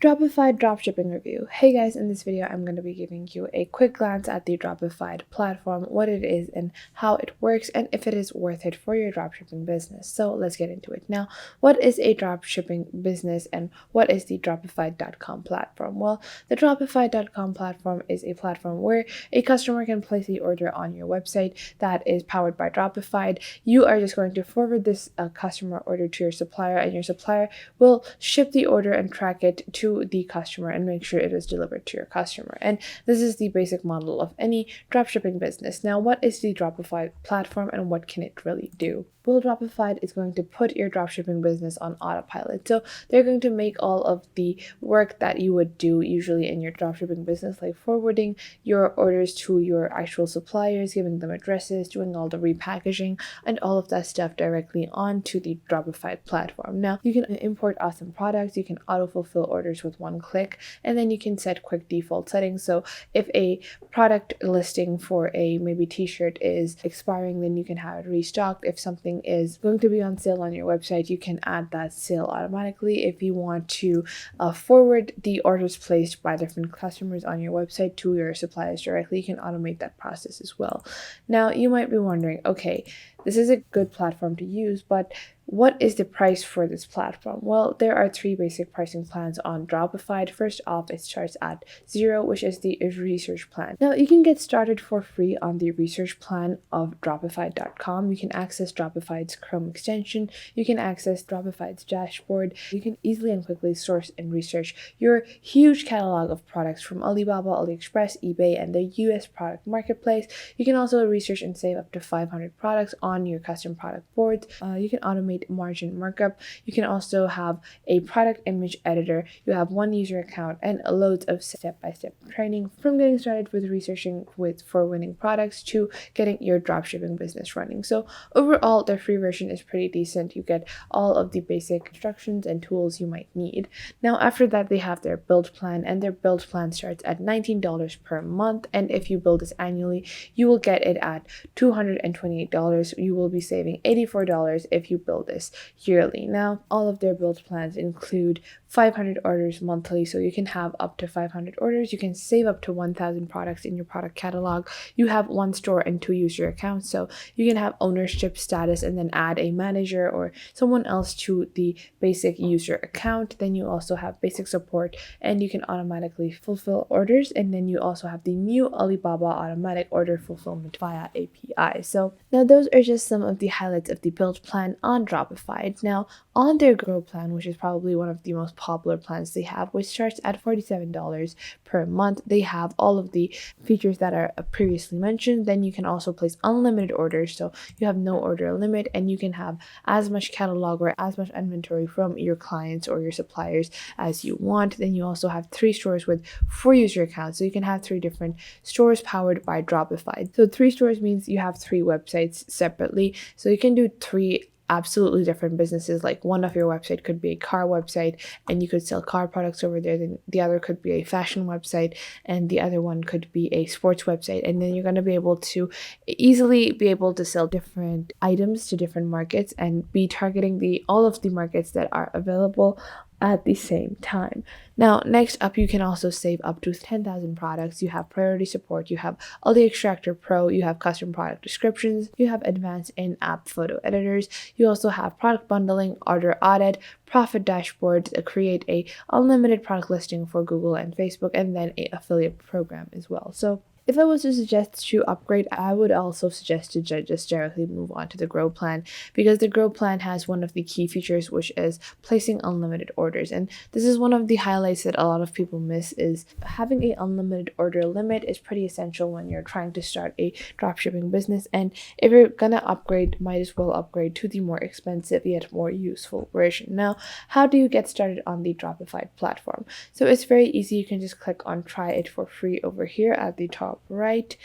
Dropify dropshipping review. Hey guys, in this video I'm going to be giving you a quick glance at the Dropify platform, what it is and how it works, and if it is worth it for your dropshipping business. So let's get into it. Now, what is a dropshipping business and what is the Dropify.com platform? Well, the Dropify.com platform is a platform where a customer can place the order on your website that is powered by Dropify. You are just going to forward this customer order to your supplier, and your supplier will ship the order and track it to the customer and make sure it is delivered to your customer. And this is the basic model of any dropshipping business. Now, what is the Dropify platform and what can it really do? Well, Dropify is going to put your dropshipping business on autopilot. So they're going to make all of the work that you would do usually in your dropshipping business, like forwarding your orders to your actual suppliers, giving them addresses, doing all the repackaging, and all of that stuff directly onto the Dropify platform. Now, you can import awesome products, you can auto-fulfill orders with one click, and then you can set quick default settings. So if a product listing for a maybe t-shirt is expiring, then you can have it restocked. If something is going to be on sale on your website, you can add that sale automatically. If you want to forward the orders placed by different customers on your website to your suppliers directly, you can automate that process as well. Now, you might be wondering, okay, this is a good platform to use, but what is the price for this platform? Well, there are three basic pricing plans on Dropify. First off, it starts at $0, which is the research plan. Now, you can get started for free on the research plan of Dropify.com. You can access Dropify's Chrome extension. You can access Dropify's dashboard. You can easily and quickly source and research your huge catalog of products from Alibaba, AliExpress, eBay, and the US product marketplace. You can also research and save up to 500 products on your custom product boards. You can automate margin markup. You can also have a product image editor. You have one user account and loads of step-by-step training from getting started with researching for winning products to getting your dropshipping business running. So overall, their free version is pretty decent. You get all of the basic instructions and tools you might need. Now, after that, they have their build plan, and their build plan starts at $19 per month. And if you build this annually, you will get it at $228. You will be saving $84 if you build this yearly. Now, all of their build plans include 500 orders monthly, so you can have up to 500 orders. You can save up to 1,000 products in your product catalog. You have one store and two user accounts, so you can have ownership status and then add a manager or someone else to the basic user account. Then you also have basic support, and you can automatically fulfill orders. And then you also have the new Alibaba automatic order fulfillment via API. So now those are just some of the highlights of the build plan on Dropify. Now, on their Grow plan, which is probably one of the most popular plans they have, which starts at $47 per month, they have all of the features that are previously mentioned. Then you can also place unlimited orders, so you have no order limit, and you can have as much catalog or as much inventory from your clients or your suppliers as you want. Then you also have 3 stores with 4 user accounts, so you can have 3 different stores powered by Dropify. So 3 stores means you have 3 websites separately, so you can do 3 absolutely different businesses. Like one of your website could be a car website and you could sell car products over there, then the other could be a fashion website, and the other one could be a sports website. And then you're going to be able to easily be able to sell different items to different markets and be targeting all of the markets that are available at the same time. Now, next up, you can also save up to 10,000 products. You have priority support, you have Ali Extractor Pro, you have custom product descriptions, you have advanced in-app photo editors, you also have product bundling, order audit, profit dashboards, create a unlimited product listing for Google and Facebook, and then an affiliate program as well. So if I was to suggest to upgrade, I would also suggest to just directly move on to the Grow plan, because the Grow plan has one of the key features, which is placing unlimited orders. And this is one of the highlights that a lot of people miss, is having an unlimited order limit is pretty essential when you're trying to start a dropshipping business. And if you're gonna upgrade, might as well upgrade to the more expensive yet more useful version. Now, how do you get started on the Dropify platform? So it's very easy. You can just click on try it for free over here at the top right,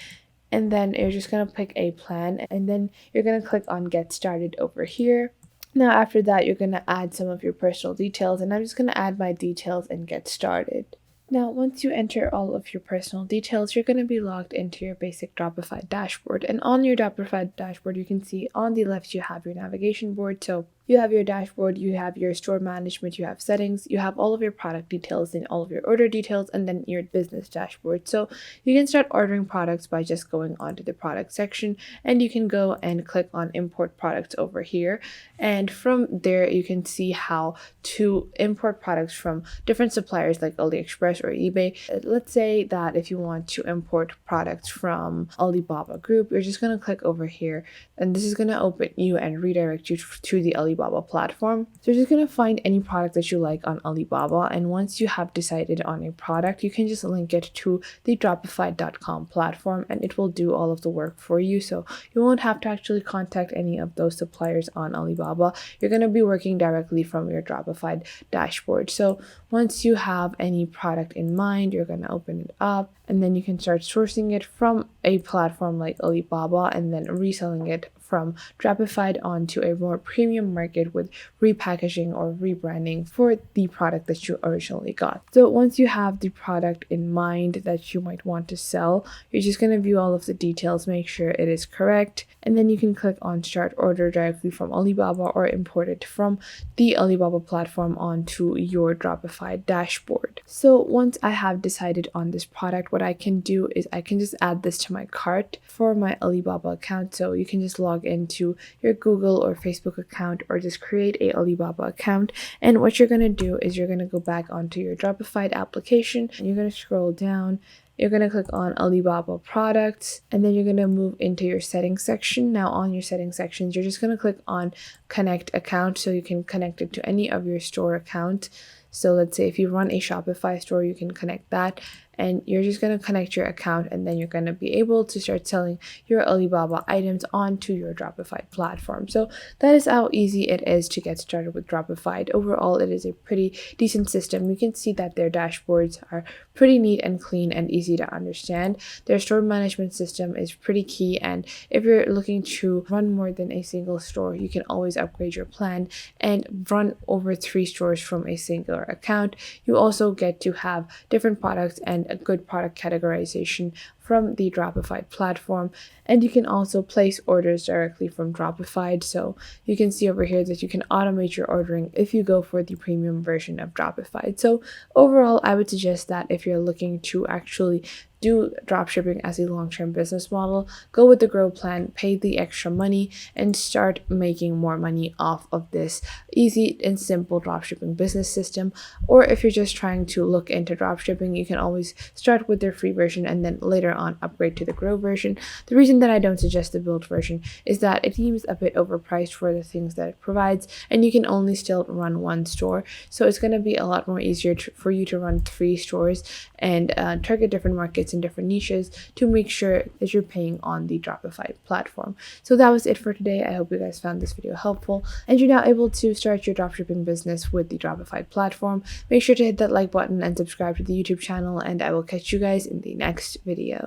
and then you're just going to pick a plan, and then you're going to click on get started over here. Now, after that, you're going to add some of your personal details, and I'm just going to add my details and get started. Now, once you enter all of your personal details, you're going to be logged into your basic Dropify dashboard. And on your Dropify dashboard, you can see on the left you have your navigation board. So You have your dashboard, you have your store management, you have settings, you have all of your product details and all of your order details, and then your business dashboard. So you can start ordering products by just going onto the product section, and you can go and click on import products over here. And from there, you can see how to import products from different suppliers like AliExpress or eBay. Let's say that if you want to import products from Alibaba Group, you're just going to click over here, and this is going to open you and redirect you to the Alibaba platform. So you're just going to find any product that you like on Alibaba, and once you have decided on a product, you can just link it to the Dropify.com platform, and it will do all of the work for you. So you won't have to actually contact any of those suppliers on Alibaba. You're going to be working directly from your Dropify dashboard. So once you have any product in mind, you're going to open it up, and then you can start sourcing it from a platform like Alibaba and then reselling it from Dropify onto a more premium market with repackaging or rebranding for the product that you originally got. So once you have the product in mind that you might want to sell, you're just going to view all of the details, make sure it is correct, and then you can click on start order directly from Alibaba or import it from the Alibaba platform onto your Dropify dashboard. So once I have decided on this product, what I can do is I can just add this to my cart for my Alibaba account. So you can just log into your Google or Facebook account or just create a Alibaba account. And what you're going to do is you're going to go back onto your Dropify application and you're going to scroll down. You're going to click on Alibaba products, and then you're going to move into your settings section. Now on your settings sections, you're just going to click on connect account so you can connect it to any of your store accounts. So let's say if you run a Shopify store, you can connect that, and you're just going to connect your account, and then you're going to be able to start selling your Alibaba items onto your Dropify platform. So that is how easy it is to get started with Dropify. Overall, it is a pretty decent system. You can see that their dashboards are pretty neat and clean and easy to understand. Their store management system is pretty key, and if you're looking to run more than a single store, you can always upgrade your plan and run over 3 stores from a singular account. You also get to have different products and a good product categorization from the Dropify platform, and you can also place orders directly from Dropify. So you can see over here that you can automate your ordering if you go for the premium version of Dropify. So overall, I would suggest that if you're looking to actually do dropshipping as a long-term business model, go with the grow plan, pay the extra money, and start making more money off of this easy and simple dropshipping business system. Or if you're just trying to look into dropshipping, you can always start with their free version and then later on upgrade to the grow version. The reason that I don't suggest the build version is that it seems a bit overpriced for the things that it provides, and you can only still run 1 store. So it's going to be a lot more easier for you to run 3 stores and target different markets and different niches to make sure that you're paying on the Dropify platform. So that was it for today. I hope you guys found this video helpful and you're now able to start your dropshipping business with the Dropify platform. Make sure to hit that like button and subscribe to the YouTube channel, and I will catch you guys in the next video.